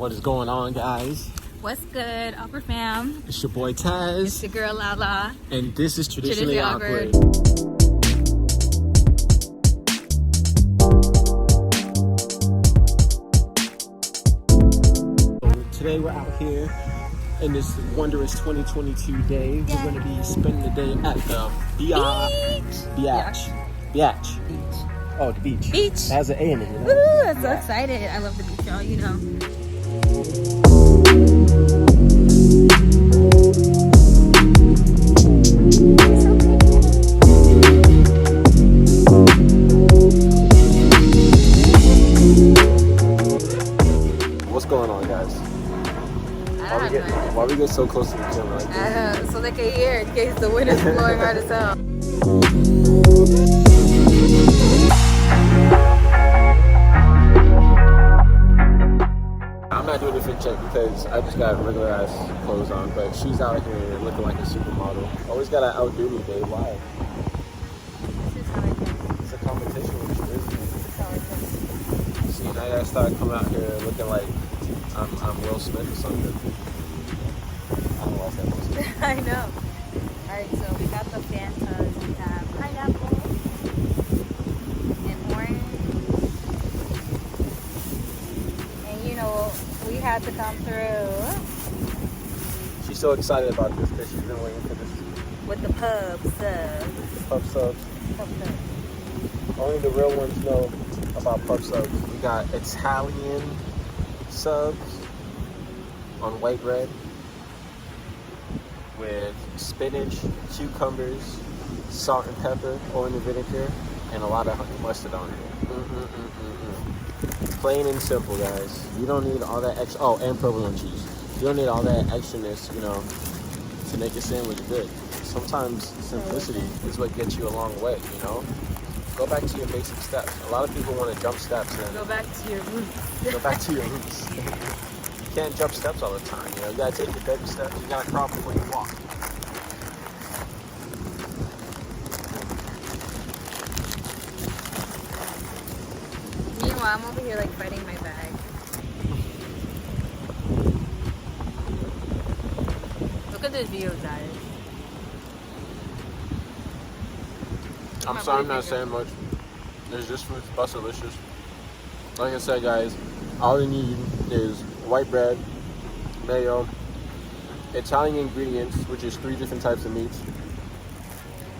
What is going on, guys? What's good, Upper Fam? It's your boy Taz. It's your girl Lala. And this is Traditionally Awkward. Today we're out here in this wondrous 2022 day. We're going to be spending the day at the beach. Oh, the beach. Beach. It has an A in it. You know? Woo, I'm so excited. I love the beach, y'all, you know. What's going on, guys? Why we get so close to the gym like this? So they can hear in case the wind is blowing hard as hell. I'm not doing a fit check because I just got regular ass clothes on, but she's out here looking like a supermodel. Always gotta outdo me, babe. Why? It's a competition with your business. See, now I gotta start coming out here looking like I'm Will Smith or something. I don't know why I said Will Smith. I know. Alright, so we got the Fantas. We have pineapple and orange. And you know, we had to come through She's so excited about this because she's been waiting for this. with the pub subs. Pub subs. Pub subs. Only the real ones know about pub subs. We got Italian subs on white bread with spinach, cucumbers, salt and pepper, oil and vinegar, and a lot of honey mustard on it. Plain and simple, guys. You don't need all that extra. Oh, and provolone cheese. You don't need all that extraness, you know, to make your sandwich good. Sometimes simplicity is what gets you a long way, you know? Go back to your basic steps. A lot of people want to jump steps and Go back to your roots. go back to your roots. You can't jump steps all the time, you know? You gotta take your baby steps. You gotta crawl before you walk. Meanwhile, I'm over here like fighting my bag. Look at this view, guys. I'm sorry I'm not saying much. There's just food's delicious. Like I said, guys, all you need is white bread, mayo, Italian ingredients, which is 3 different types of meats,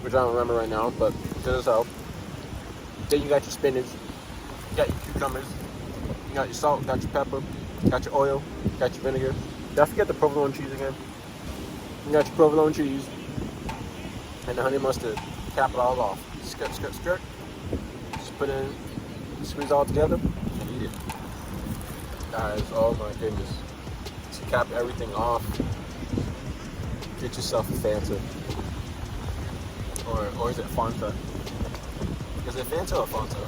which I don't remember right now, but good as hell. Then you got your spinach, you got your cucumbers, you got your salt, you got your pepper, you got your oil, you got your vinegar. Don't forget the provolone cheese again. You got your provolone cheese and the honey mustard. Cap it all off. Skirt, skirt, skirt. Just put it in, squeeze it all together, and eat it. Guys, oh my goodness. To cap everything off, get yourself a Fanta. Or is it Fanta? Is it Fanta or Fanta?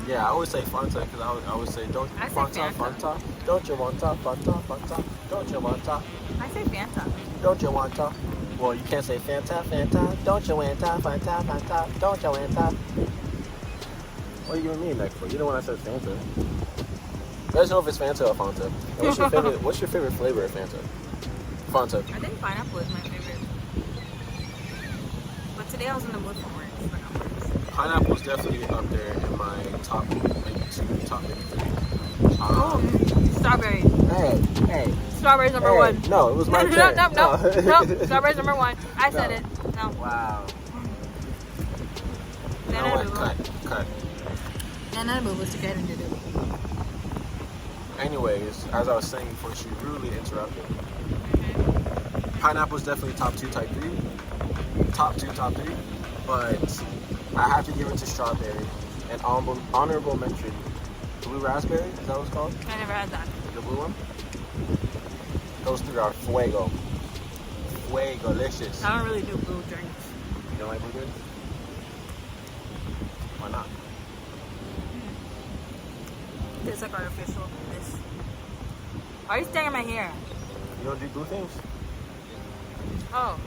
Yeah, I always say Fanta because I always say, don't I say Fanta, Fanta. Fanta. Don't you want Fanta, Fanta? Don't you want Fanta? I say Fanta. Don't you want Fanta? Well, you can't say Fanta, Fanta. Don't you want Fanta, Fanta? Don't you want Fanta? What are you giving me a neck for? You know when I said Fanta. You guys know if it's Fanta or Fanta. And what's your favorite flavor of Fanta? Fanta. I think pineapple is my favorite. But today I was in the mood for orange. Pineapple is definitely up there in my top maybe 2, top maybe 3. Strawberry. Hey. Strawberry's number 1. No, it was my turn. No. Strawberry's number 1. I said it. No. Wow. You know what? Cut. And then move was to get into it. Anyways, as I was saying before, she rudely interrupted. Pineapple is definitely top 2, type 3. Top 2, top 3. But I have to give it to strawberry. And honorable mention, blue raspberry. Is that what it's called? I never had that. The blue one? Those 3 are fuego. Fuego-licious. I don't really do blue drinks. You don't like blue drinks? Why not? It's like artificial. Why are you staring at my hair? You don't do blue things? Oh.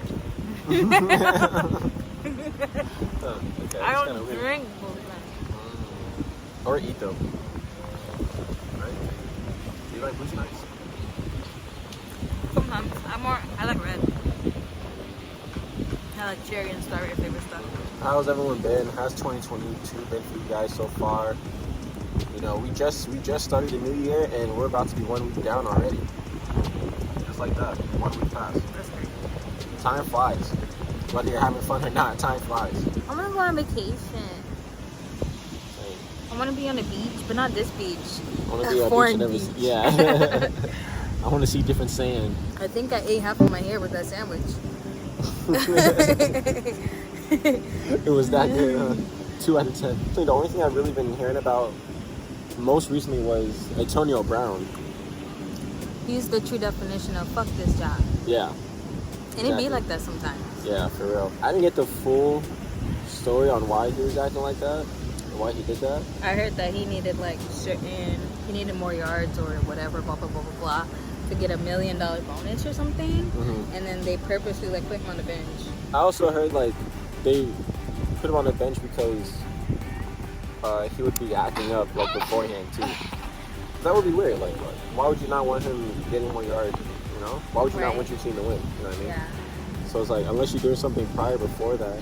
Okay, I don't drink blue things. Or eat them. You like blue's nice? Sometimes I like red. I like cherry and strawberry flavor stuff. How's everyone been? How's 2022 been for you guys so far? You know, we just started the new year and we're about to be 1 week down already. Just like that, 1 week passed. That's great. Time flies. Whether you're having fun or not, time flies. I want to go on vacation. I want to be on the beach, but not this beach. I want to be on Foreign beach. beach. Yeah. I want to see different sand. I think I ate half of my hair with that sandwich. It was that good, huh? 2 out of 10. I think the only thing I've really been hearing about most recently was Antonio Brown. He's the true definition of fuck this job. Yeah. And it be like that sometimes. Yeah, for real. I didn't get the full story on why he was acting like that, or why he did that. I heard that he needed he needed more yards or whatever, blah, blah, blah, blah, blah, to get $1 million bonus or something. Mm-hmm. And then they purposely like put him on the bench. I also heard like they put him on the bench because he would be acting up like beforehand too. That would be weird. Like, why would you not want him getting more yards? You know, why would you not want your team to win? You know what I mean? Yeah. So it's like unless you're doing something prior before that.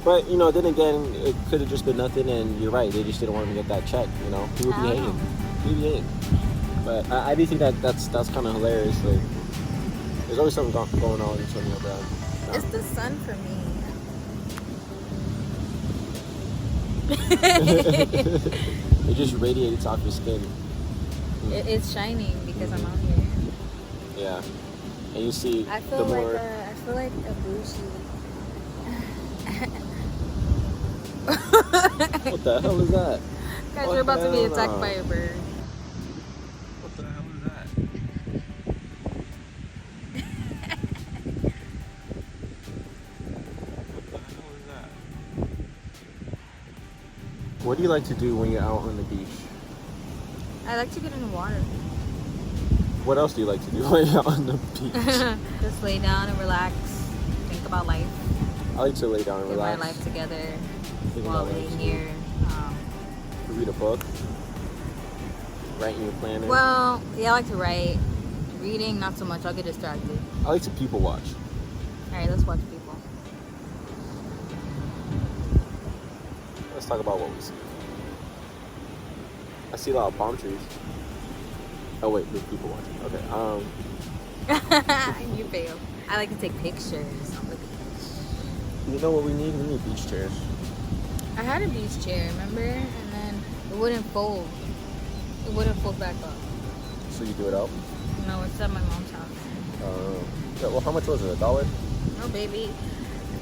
But you know, then again, it could have just been nothing. And you're right, they just didn't want him to get that check. You know, he would be hating. He'd be hating. But I do think that's kind of hilarious. Like, there's always something going on with Antonio Brown. No. It's the sun for me. It just radiates off your skin. It's shining because I'm out here. Yeah, and you see I feel like a bougie. What the hell is that? Guys, we're about to be attacked by a bird. What the hell is that? What the hell is that? What do you like to do when you're out on the beach? I like to get in the water. What else do you like to do when you're out on the beach? Just lay down and relax. Think about life. I like to lay down and Get relax. my life together Think while about laying life. here. Read a book. Write in your planner. Well, yeah, I like to write. Reading, not so much. I'll get distracted. I like to people watch. Alright, let's watch people. Let's talk about what we see. I see a lot of palm trees. Oh wait, there's people watching. Okay. You fail. I like to take pictures. I'm looking. You know what we need? We need beach chairs. I had a beach chair, remember? And then it wouldn't fold. It wouldn't fold back up. So you do it out? No, it's at my mom's house. Yeah. Well, how much was it? $1? No, baby.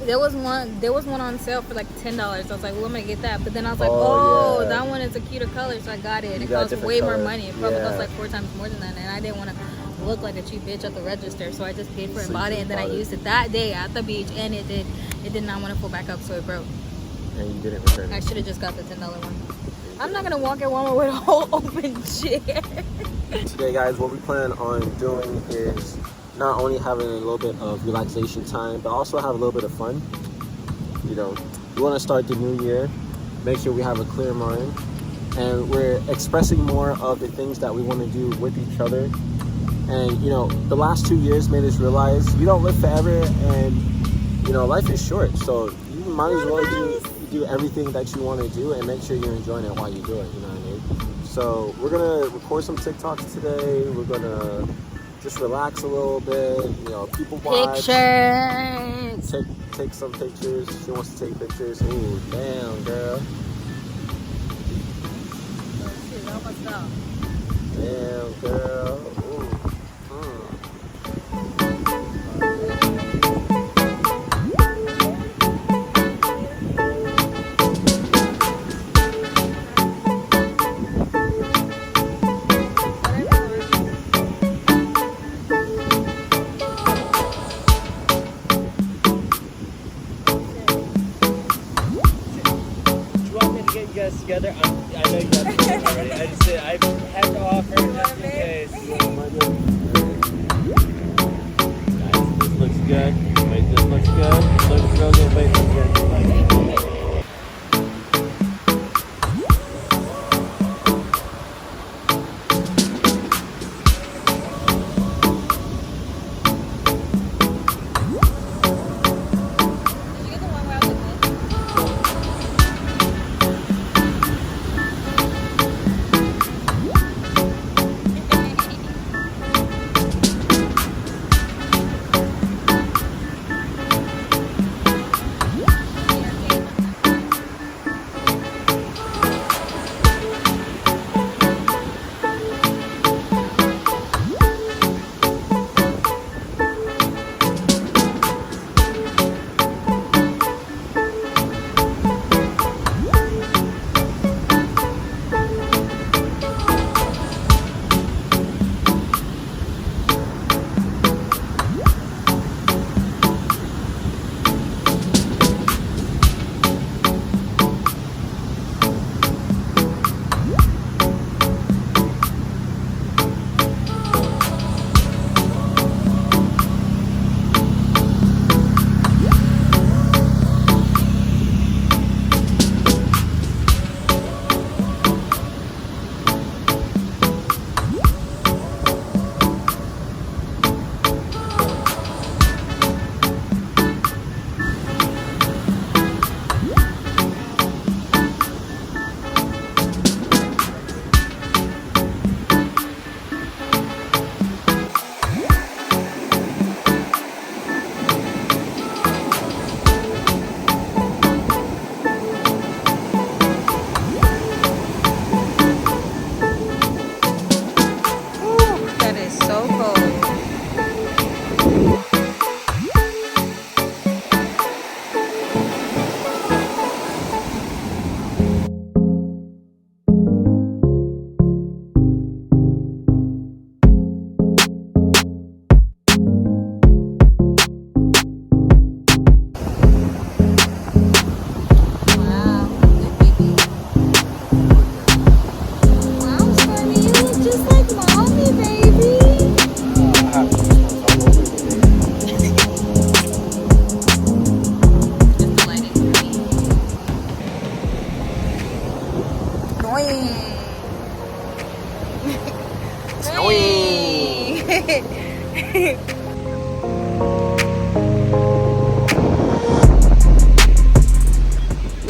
There was one on sale for like $10. I was like, well, I'm gonna get that. But then I was like, Oh, yeah. that one is a cuter color, so I got it. You It got a cost different way more color. money. It probably Yeah. cost like 4 times more than that, and I didn't want to look like a cheap bitch at the register, so I just paid for it So and bought you it, and then I bought it. used it that day at the beach, and it did not want to pull back up, so it broke. And you didn't return I it. should have just got the $10 one. I'm not gonna walk in Walmart with a whole open chair. Today, guys, what we plan on doing is not only having a little bit of relaxation time, but also have a little bit of fun. You know, we want to start the new year, make sure we have a clear mind, and we're expressing more of the things that we want to do with each other. And, you know, the last 2 years made us realize you don't live forever, and, you know, life is short. So you might as well do everything that you want to do and make sure you're enjoying it while you do it, you know what I mean? So we're going to record some TikToks today. We're going to just relax a little bit, you know, people watch. Pictures. Take some pictures. She wants to take pictures. Ooh, damn, girl. Oh, shit, I almost fell. Damn, girl. Ooh. Together, I know you got the already. I just said I had to offer just in case. Guys, this looks good. Wait, this looks good. This looks real good. Wait, this looks good.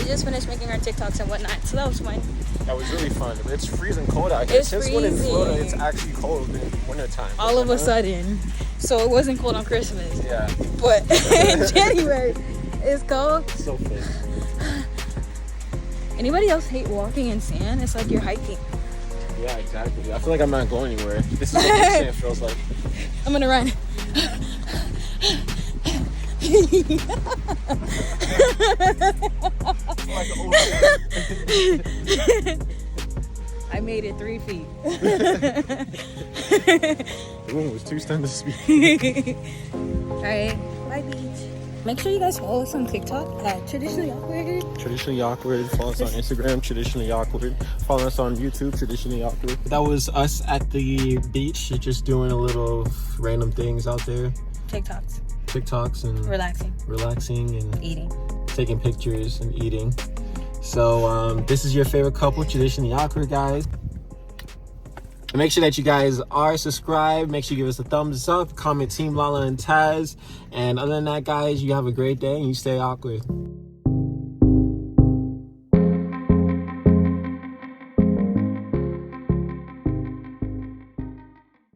just finished making our TikToks and whatnot, so that was fun. That was really fun. It's freezing cold out here. It's Since when in freezing. Florida it's actually cold in wintertime? All of a sudden. So it wasn't cold on Christmas. Yeah. But in January, it's cold. So fake. Anybody else hate walking in sand? It's like you're hiking. Yeah, exactly. I feel like I'm not going anywhere. This is what sand feels like. I'm gonna run. I made it 3 feet. The woman was too stunned to speak. Alright, bye beach. Make sure you guys follow us on TikTok at Traditionally Awkward. Traditionally Awkward. Follow us on Instagram, Traditionally Awkward. Follow us on YouTube, Traditionally Awkward. That was us at the beach, just doing a little random things out there. TikToks and relaxing and Eating. taking pictures and eating. So this is your favorite couple, Traditionally Awkward, guys. And make sure that you guys are subscribed. Make sure you give us a thumbs up. Comment Team Lala and Taz. And other than that, guys, you have a great day and you stay awkward.